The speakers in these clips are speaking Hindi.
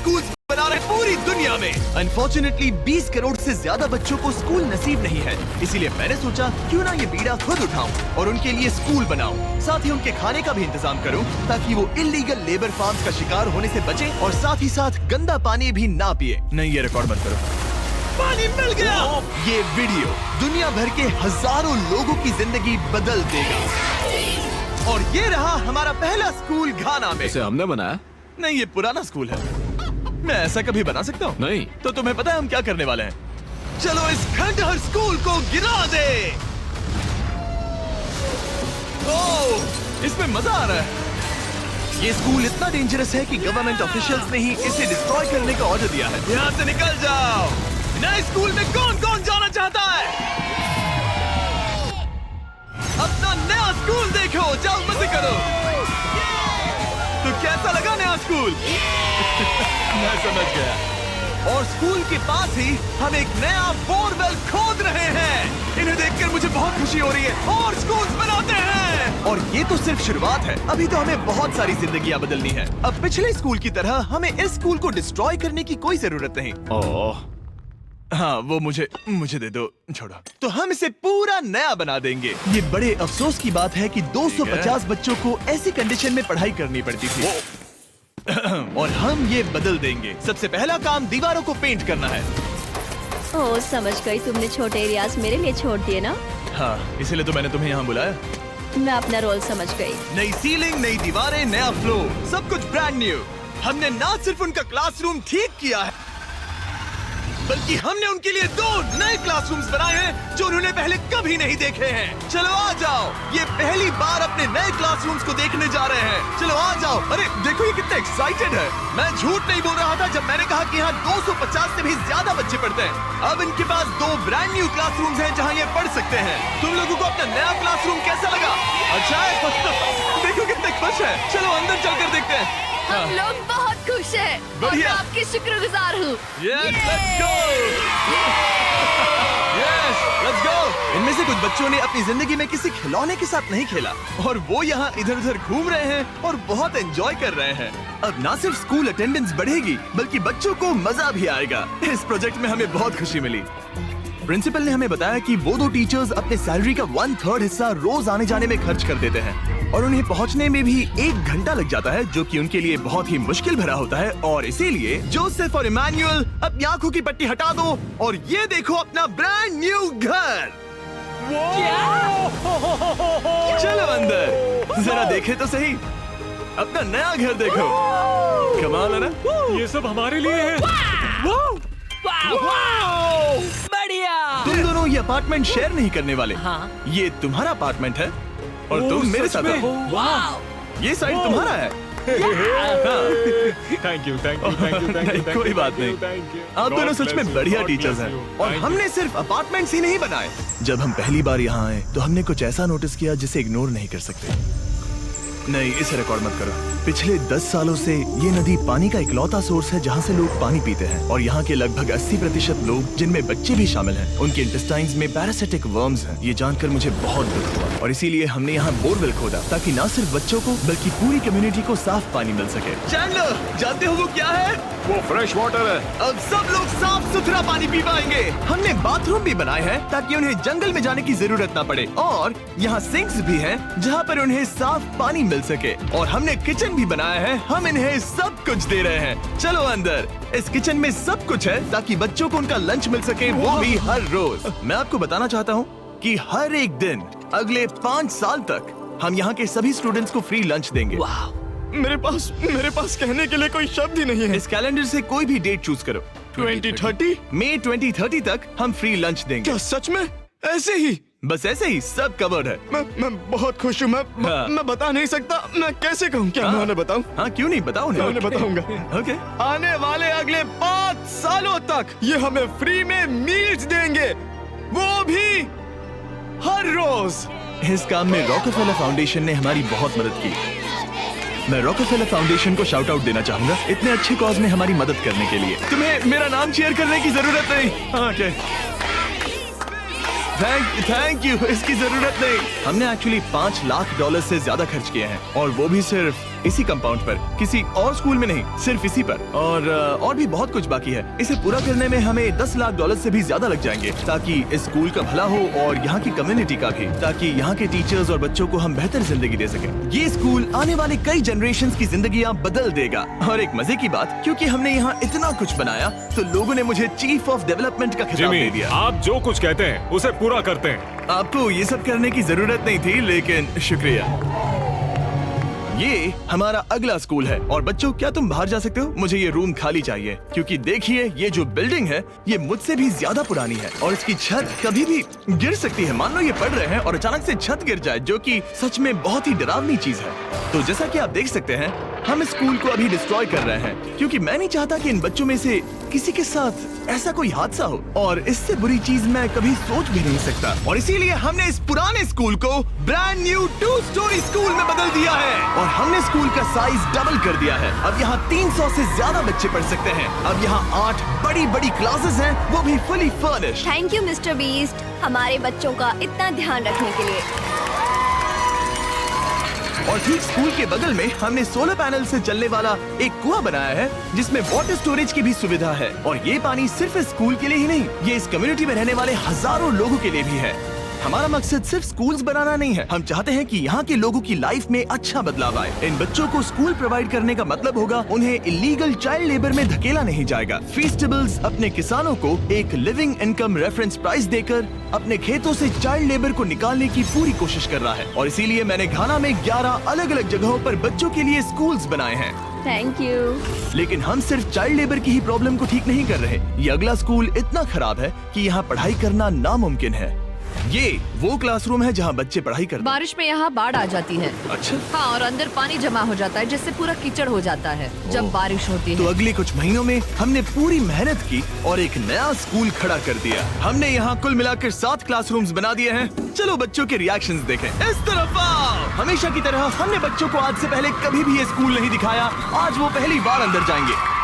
स्कूल बना रहे पूरी दुनिया में। अनफॉर्चुनेटली 20 करोड़ से ज्यादा बच्चों को स्कूल नसीब नहीं है, इसीलिए मैंने सोचा क्यों ना ये बीड़ा खुद उठाऊं और उनके लिए स्कूल बनाऊं। साथ ही उनके खाने का भी इंतजाम करूं ताकि वो इलीगल लेबर फार्म्स का शिकार होने से बचे और साथ ही साथ गंदा पानी भी ना पिए। नहीं, ये रिकॉर्ड मत करो। पानी मिल गया। ये वीडियो दुनिया भर के हजारों लोगों की जिंदगी बदल देगा। और ये रहा हमारा पहला स्कूल घाना में। इसे हमने बनाया? नहीं, ये पुराना स्कूल है। मैं ऐसा कभी बना सकता हूँ? नहीं। तो तुम्हें पता है हम क्या करने वाले हैं? चलो इस खंडहर स्कूल को गिरा दे। ओह, इसमें मजा आ रहा है। ये स्कूल इतना डेंजरस है कि गवर्नमेंट ऑफिशियल्स ने ही इसे डिस्ट्रॉय करने का ऑर्डर दिया है। यहाँ से निकल जाओ। नए स्कूल में कौन कौन जाना चाहता है? अपना नया स्कूल देखो, जाओ मजे करो। तो कैसा लगा नया स्कूल? मैं समझ गया। और स्कूल के पास ही हम एक नया बोरवेल खोद रहे हैं। इन्हें देखकर मुझे बहुत खुशी हो रही है। और स्कूल बनाते हैं। और ये तो सिर्फ शुरुआत है, अभी तो हमें बहुत सारी जिंदगियां बदलनी है। अब पिछले स्कूल की तरह हमें इस स्कूल को डिस्ट्रॉय करने की कोई जरूरत नहीं। ओह, हाँ, वो मुझे दे दो, छोड़ो। तो हम इसे पूरा नया बना देंगे। ये बड़े अफसोस की बात है कि 250 बच्चों को ऐसी कंडीशन में पढ़ाई करनी पड़ती थी। और हम ये बदल देंगे। सबसे पहला काम दीवारों को पेंट करना है। ओह, समझ गई। तुमने छोटे एरियाज मेरे लिए छोड़ दिए ना? हाँ, इसीलिए तो मैंने तुम्हें यहाँ बुलाया। मैं अपना रोल समझ गई। नई सीलिंग, नई दीवारें, नया फ्लोर, सब कुछ ब्रांड न्यू। हमने ना सिर्फ उनका क्लासरूम ठीक किया है, बल्कि हमने उनके लिए 2 नए क्लासरूम्स बनाए हैं जो उन्होंने पहले कभी नहीं देखे हैं। चलो आ जाओ, ये पहली बार अपने नए क्लासरूम्स को देखने जा रहे हैं। चलो आ जाओ। अरे देखो ये कितने एक्साइटेड है। मैं झूठ नहीं बोल रहा था जब मैंने कहा कि यहाँ 250 से भी ज्यादा बच्चे पढ़ते हैं। अब इनके पास 2 ब्रांड न्यू क्लासरूम्स हैं जहाँ ये पढ़ सकते हैं। तुम लोगों को अपना नया क्लासरूम कैसा लगा? अच्छा है? देखो कितने खुश है। चलो अंदर चलकर देखते हैं। हम लोग बहुत खुश हैं और मैं आपकी शुक्रगुजार हूँ। Yes, let's go! Yes, let's go! इनमें से कुछ बच्चों ने अपनी जिंदगी में किसी खिलौने के साथ नहीं खेला और वो यहाँ इधर-उधर घूम रहे हैं और बहुत एंजॉय कर रहे हैं। अब ना सिर्फ स्कूल अटेंडेंस बढ़ेगी बल्कि बच्चों को मजा भी आएगा। इस प्रोजेक्ट में हमें बहुत खुशी मिली। प्रिंसिपल ने हमें बताया कि वो 2 टीचर्स अपने सैलरी का 1/3 हिस्सा रोज आने जाने में खर्च कर देते हैं और उन्हें पहुंचने में भी 1 घंटा लग जाता है, जो कि उनके लिए बहुत ही मुश्किल भरा होता है। और इसीलिए जोसेफ और इमैनुअल अपनी आंखों की पट्टी हटा दो और ये देखो अपना ब्रांड न्यू घर। चलो अंदर जरा देखे तो सही, अपना नया घर देखो। कमाल है ना? ये सब हमारे लिए है। बढ़िया। तुम दोनों ये अपार्टमेंट शेयर नहीं करने वाले। हाँ। ये तुम्हारा अपार्टमेंट है और तुम मेरे साथ आओ। वाह। ये साइड तुम्हारा है। Thank you, thank you, thank you, thank you. कोई बात नहीं। आप दोनों सच में बढ़िया टीचर्स हैं। और हमने सिर्फ अपार्टमेंट्स ही नहीं बनाए। जब हम पहली बार यहाँ आए तो हमने कुछ ऐसा नोटिस किया जिसे इग्नोर नहीं कर सकते। नहीं, इसे रिकॉर्ड मत करो। पिछले 10 सालों से ये नदी पानी का इकलौता सोर्स है जहाँ से लोग पानी पीते हैं और यहाँ के लगभग 80% लोग, जिनमें बच्चे भी शामिल हैं, उनके इंटेस्टाइन्स में पैरासिटिक वर्म्स हैं। ये जानकर मुझे बहुत दुख हुआ और इसीलिए हमने यहाँ बोरवेल खोदा ताकि न सिर्फ बच्चों को बल्कि पूरी कम्युनिटी को साफ पानी मिल सके। चैंडलर, जानते हो वो क्या है? वो फ्रेश वाटर है। अब सब लोग साफ सुथरा पानी पी पाएंगे। हमने बाथरूम भी बनाए हैं ताकि उन्हें जंगल में जाने की जरूरत ना पड़े और यहाँ सिंक्स भी हैं जहाँ पर उन्हें साफ पानी मिल सके। और हमने किचन भी बनाया है। हम इन्हें सब कुछ दे रहे हैं। चलो अंदर। इस किचन में सब कुछ है ताकि बच्चों को उनका लंच मिल सके, वो भी हर रोज। मैं आपको बताना चाहता हूँ कि हर एक दिन अगले 5 साल तक हम यहाँ के सभी स्टूडेंट्स को फ्री लंच देंगे। मेरे पास कहने के लिए कोई शब्द ही नहीं है। इस कैलेंडर से कोई भी डेट चूज करो। 2030? मई 2030 तक हम फ्री लंच देंगे। क्या सच में? ऐसे ही? बस ऐसे ही, सब कवर्ड है। मैं बहुत खुश हूँ। मैं बता नहीं सकता। मैं कैसे कहूँ? क्या मैं उन्हें बताऊँ? हाँ, क्यों नहीं, बताओ उन्हें। मैं बताऊंगा। ओके। आने वाले अगले 5 सालों तक ये हमें फ्री में मील्स देंगे, वो भी हर रोज। इस काम में रॉकफेलर फाउंडेशन ने हमारी बहुत मदद की। मैं रॉकफेलर फाउंडेशन को शाउट आउट देना चाहूंगा इतने अच्छे कॉज में हमारी मदद करने के लिए। तुम्हें मेरा नाम शेयर करने की जरूरत नहीं। ओके, थैंक यू, इसकी जरूरत नहीं। हमने एक्चुअली $5 लाख से ज्यादा खर्च किए हैं और वो भी सिर्फ इसी कंपाउंड पर, किसी और स्कूल में नहीं, सिर्फ इसी पर। और भी बहुत कुछ बाकी है। इसे पूरा करने में हमें $10 लाख से भी ज्यादा लग जाएंगे, ताकि इस स्कूल का भला हो और यहाँ की कम्युनिटी का भी, ताकि यहाँ के टीचर्स और बच्चों को हम बेहतर जिंदगी दे सकें। ये स्कूल आने वाले कई जनरेशंस की जिंदगियाँ बदल देगा। और एक मजे की बात, क्योंकि हमने यहाँ इतना कुछ बनाया, तो लोगों ने मुझे चीफ ऑफ डेवलपमेंट का खिताब दे जिमी, दिया। आप जो कुछ कहते हैं उसे पूरा करते हैं। आपको ये सब करने की जरूरत नहीं थी, लेकिन शुक्रिया। ये हमारा अगला स्कूल है। और बच्चों, क्या तुम बाहर जा सकते हो? मुझे ये रूम खाली चाहिए, क्योंकि देखिए ये जो बिल्डिंग है ये मुझसे भी ज्यादा पुरानी है और इसकी छत कभी भी गिर सकती है। मान लो ये पढ़ रहे हैं और अचानक से छत गिर जाए, जो कि सच में बहुत ही डरावनी चीज है। तो जैसा कि आप देख सकते हैं, हम इस स्कूल को अभी डिस्ट्रॉय कर रहे हैं, क्योंकि मैं नहीं चाहता कि इन बच्चों में से किसी के साथ ऐसा कोई हादसा हो, और इससे बुरी चीज मैं कभी सोच भी नहीं सकता। और इसीलिए हमने इस पुराने स्कूल को ब्रांड न्यू 2 स्टोरी स्कूल में बदल दिया है और हमने स्कूल का साइज डबल कर दिया है। अब यहाँ 300 से ज्यादा बच्चे पढ़ सकते हैं। अब यहाँ 8 बड़ी बड़ी क्लासेस हैं, वो भी fully furnished. Thank you mister beast, हमारे बच्चों का इतना ध्यान रखने के लिए। और ठीक स्कूल के बगल में हमने सोलर पैनल से चलने वाला एक कुआं बनाया है, जिसमें वाटर स्टोरेज की भी सुविधा है। और ये पानी सिर्फ इस स्कूल के लिए ही नहीं, ये इस कम्युनिटी में रहने वाले हजारों लोगों के लिए भी है। हमारा मकसद सिर्फ स्कूल्स बनाना नहीं है, हम चाहते हैं कि यहाँ के लोगों की लाइफ में अच्छा बदलाव आए। इन बच्चों को स्कूल प्रोवाइड करने का मतलब होगा उन्हें इलीगल चाइल्ड लेबर में धकेला नहीं जाएगा। फीस्टेबल्स अपने किसानों को एक लिविंग इनकम रेफरेंस प्राइस देकर अपने खेतों से चाइल्ड लेबर को निकालने की पूरी कोशिश कर रहा है। और इसीलिए मैंने घाना में 11 अलग अलग जगहों पर बच्चों के लिए स्कूल्स बनाए हैं। Thank you. लेकिन हम सिर्फ चाइल्ड लेबर की ही प्रॉब्लम को ठीक नहीं कर रहे। ये अगला स्कूल इतना खराब है कि यहाँ पढ़ाई करना नामुमकिन है। ये वो क्लासरूम है जहाँ बच्चे पढ़ाई करते हैं। बारिश में यहाँ बाढ़ आ जाती है। अच्छा, हाँ, और अंदर पानी जमा हो जाता है, जिससे पूरा कीचड़ हो जाता है जब बारिश होती तो है। अगले कुछ महीनों में हमने पूरी मेहनत की और एक नया स्कूल खड़ा कर दिया। हमने यहाँ कुल मिलाकर 7 क्लासरूम्स बना दिए हैं। चलो बच्चों के रिएक्शंस देखें। इस तरफ आओ। हमेशा की तरह हमने बच्चों को आज से पहले कभी भी ये स्कूल नहीं दिखाया। आज वो पहली बार अंदर जाएंगे।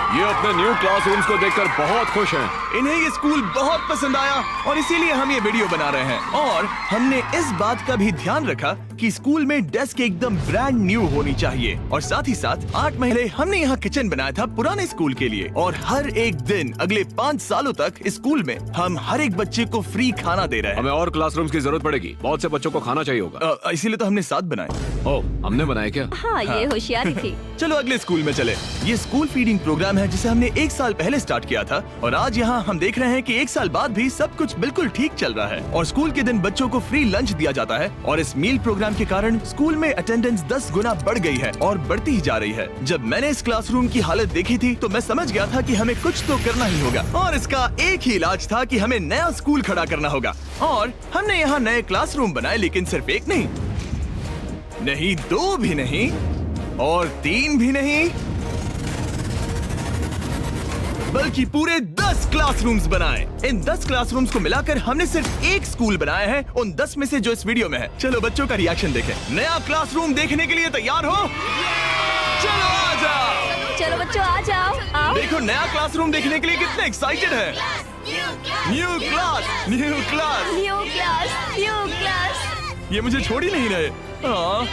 ये अपने न्यू क्लासरूम्स को देखकर बहुत खुश हैं। इन्हें ये स्कूल बहुत पसंद आया और इसीलिए हम ये वीडियो बना रहे हैं। और हमने इस बात का भी ध्यान रखा कि स्कूल में डेस्क एकदम ब्रांड न्यू होनी चाहिए। और साथ ही साथ 8 महीने हमने यहाँ किचन बनाया था पुराने स्कूल के लिए। और हर एक दिन अगले 5 सालों तक इस स्कूल में हम हर एक बच्चे को फ्री खाना दे रहे हैं। हमें और क्लासरूम्स की जरूरत पड़ेगी, बहुत से बच्चों को खाना चाहिए होगा। इसीलिए तो हमने 7 बनाए। ओह, हमने बनाए क्या? हाँ, ये होशियारी थी। चलो अगले स्कूल में चले। ये स्कूल फीडिंग प्रोग्राम है जिसे हमने 1 साल पहले स्टार्ट किया था। और आज यहाँ हम देख रहे हैं कि 1 साल बाद भी सब कुछ बिल्कुल ठीक चल रहा है। और स्कूल के दिन बच्चों को फ्री लंच दिया जाता है। और इस मील प्रोग्राम के कारण स्कूल में अटेंडेंस 10 गुना बढ़ गई है और बढ़ती ही जा रही है। जब मैंने इस क्लासरूम की हालत देखी थी तो मैं समझ गया था कि हमें कुछ तो करना ही होगा। और इसका एक ही इलाज था कि हमें नया स्कूल खड़ा करना होगा। और हमने यहाँ नए क्लासरूम बनाए, लेकिन सिर्फ एक नहीं, 2 भी नहीं और 3 भी नहीं, बल्कि पूरे 10 क्लासरूम्स बनाए। इन 10 क्लासरूम्स को मिलाकर हमने सिर्फ एक स्कूल बनाया है, उन 10 में से जो इस वीडियो में है। चलो बच्चों का रिएक्शन देखें। नया क्लासरूम देखने के लिए तैयार हो? चलो आ जाओ। चलो बच्चों आ जाओ, आओ। देखो नया क्लासरूम देखने के लिए कितने एक्साइटेड है। New class, new class. New class, new class. ये मुझे छोड़ ही नहीं रहे। हाँ,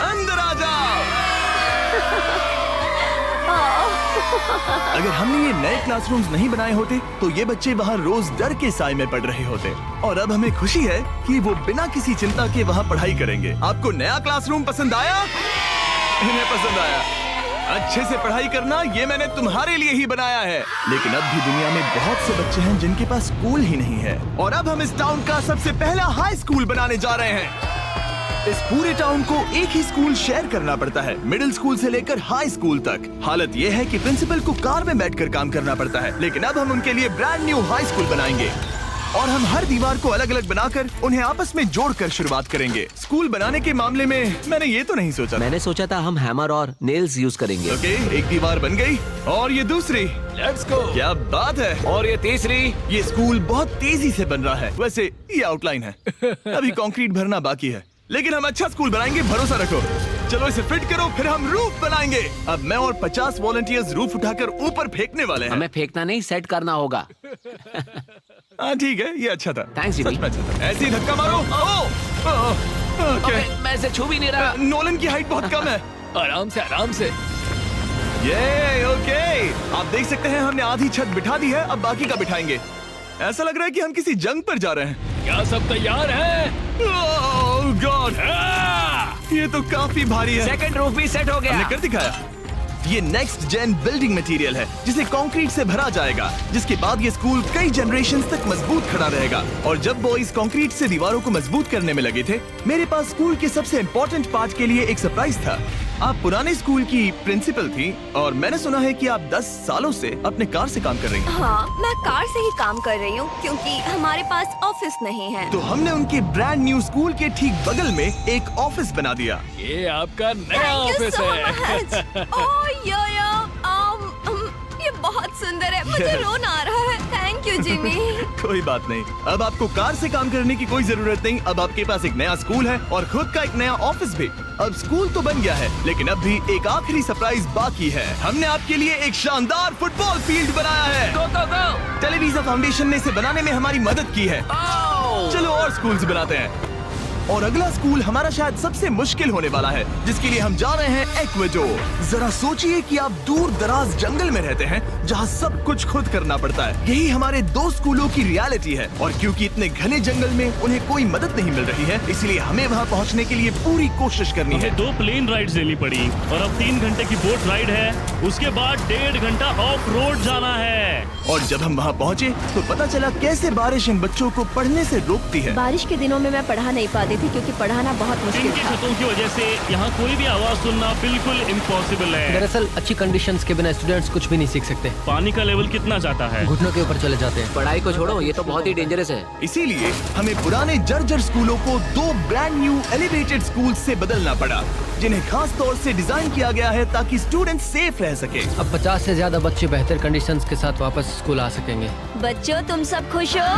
अंदर आ जाओ। अगर हमने ये नए क्लासरूम्स नहीं बनाए होते तो ये बच्चे वहाँ रोज डर के साए में पढ़ रहे होते। और अब हमें खुशी है कि वो बिना किसी चिंता के वहाँ पढ़ाई करेंगे। आपको नया क्लासरूम पसंद आया? इन्हें पसंद आया। अच्छे से पढ़ाई करना ये मैंने तुम्हारे लिए ही बनाया है। लेकिन अब भी दुनिया में बहुत से बच्चे हैं जिनके पास स्कूल ही नहीं है। और अब हम इस टाउन का सबसे पहला हाई स्कूल बनाने जा रहे हैं। इस पूरे टाउन को एक ही स्कूल शेयर करना पड़ता है, मिडिल स्कूल से लेकर हाई स्कूल तक। हालत ये है कि प्रिंसिपल को कार में बैठकर काम करना पड़ता है। लेकिन अब हम उनके लिए ब्रांड न्यू हाई स्कूल बनाएंगे और हम हर दीवार को अलग अलग बनाकर उन्हें आपस में जोड़कर शुरुआत करेंगे। स्कूल बनाने के मामले में मैंने ये तो नहीं सोचा। मैंने सोचा था हम हैमर और नेल्स यूज करेंगे। ओके, एक दीवार बन गई और ये दूसरी। Let's go. क्या बात है। और ये तीसरी। ये स्कूल बहुत तेजी से बन रहा है। वैसे ये आउटलाइन है, अभी कंक्रीट भरना बाकी है, लेकिन हम अच्छा स्कूल बनाएंगे, भरोसा रखो। चलो इसे फिट करो, फिर हम रूफ बनाएंगे। अब मैं और 50 वॉलंटियर्स रूफ उठाकर ऊपर फेंकने वाले हैं। हमें फेंकना नहीं, सेट करना होगा। हाँ ठीक है, ये अच्छा था। Thanks, सच Jimmy. में अच्छा था। ऐसे ही धक्का मारो। ओके, मैं इसे छू भी नहीं रहा। नोलन की हाइट बहुत कम है। आराम से आराम से। ये ओके, आप देख सकते हैं हमने आधी छत बिठा दी है, अब बाकी का बिठाएंगे। ऐसा लग रहा है कि हम किसी जंग पर जा रहे हैं। क्या सब तैयार है? ओह गॉड, ये तो काफी भारी है। सेकंड रूफ भी सेट हो हमने गया। कर दिखाया। ये नेक्स्ट जेन बिल्डिंग मटेरियल है जिसे कंक्रीट से भरा जाएगा, जिसके बाद ये स्कूल कई जनरेशन तक मजबूत खड़ा रहेगा। और जब बॉयज कंक्रीट से दीवारों को मजबूत करने में लगे थे, मेरे पास स्कूल के सबसे इम्पोर्टेंट पार्ट के लिए एक सरप्राइज था। आप पुराने स्कूल की प्रिंसिपल थी और मैंने सुना है कि आप 10 सालों से अपने कार से काम कर रही हैं। हाँ, मैं कार से ही काम कर रही हूँ क्योंकि हमारे पास ऑफिस नहीं है। तो हमने उनके ब्रांड न्यू स्कूल के ठीक बगल में एक ऑफिस बना दिया। ये आपका नया Thank you ऑफिस so है। much. ओह यो, ये बहुत सुंदर है, मुझे रोना आ रहा है। Thank you Jimmy. कोई बात नहीं, अब आपको कार से काम करने की कोई जरूरत नहीं। अब आपके पास एक नया स्कूल है और खुद का एक नया ऑफिस भी। अब स्कूल तो बन गया है, लेकिन अब भी एक आखिरी सरप्राइज बाकी है। हमने आपके लिए एक शानदार फुटबॉल फील्ड बनाया है। गो गो गो। टेलीविजन फाउंडेशन ने इसे बनाने में हमारी मदद की है। चलो और स्कूल्स बनाते हैं। और अगला स्कूल हमारा शायद सबसे मुश्किल होने वाला है, जिसके लिए हम जा रहे हैं एक्वेडोर। जरा सोचिए कि आप दूर दराज जंगल में रहते हैं जहां सब कुछ खुद करना पड़ता है। यही हमारे 2 स्कूलों की रियलिटी है। और क्योंकि इतने घने जंगल में उन्हें कोई मदद नहीं मिल रही है, इसलिए हमें वहां पहुंचने के लिए पूरी कोशिश करनी है। हमें 2 प्लेन राइड्स लेनी पड़ी और अब 3 घंटे की बोट राइड है। उसके बाद 1.5 घंटा ऑफ रोड जाना है। और जब हम वहां पहुंचे तो पता चला कैसे बारिश इन बच्चों को पढ़ने से रोकती है। बारिश के दिनों में मैं पढ़ा नहीं पाती थी क्योंकि पढ़ाना बहुत मुश्किल इनकी था। छतों की वजह से यहाँ कोई भी आवाज सुनना बिल्कुल इम्पॉसिबल है। दरअसल अच्छी कंडीशंस के बिना स्टूडेंट्स कुछ भी नहीं सीख सकते। पानी का लेवल कितना जाता है? घुटनों के ऊपर चले जाते हैं। पढ़ाई को छोड़ो, ये तो बहुत ही डेंजरस है। इसीलिए हमें पुराने जर्जर स्कूलों को 2 ब्रांड न्यू एलिवेटेड स्कूल से बदलना पड़ा, जिन्हें खास तौर से डिजाइन किया गया है ताकि स्टूडेंट सेफ रह सके। अब 50 से ज्यादा बच्चे बेहतर कंडीशंस के साथ वापस स्कूल आ सकेंगे। बच्चों, तुम सब खुश हो?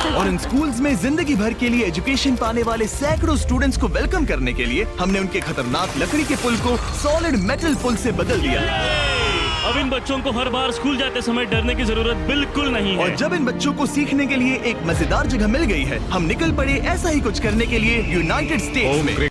और इन स्कूल्स में जिंदगी भर के लिए एजुकेशन पाने वाले सैकड़ों स्टूडेंट्स को वेलकम करने के लिए हमने उनके खतरनाक लकड़ी के पुल को सॉलिड मेटल पुल से बदल दिया। अब इन बच्चों को हर बार स्कूल जाते समय डरने की जरूरत बिल्कुल नहीं है। और जब इन बच्चों को सीखने के लिए एक मजेदार जगह मिल गई है, हम निकल पड़े ऐसा ही कुछ करने के लिए यूनाइटेड स्टेट्स में।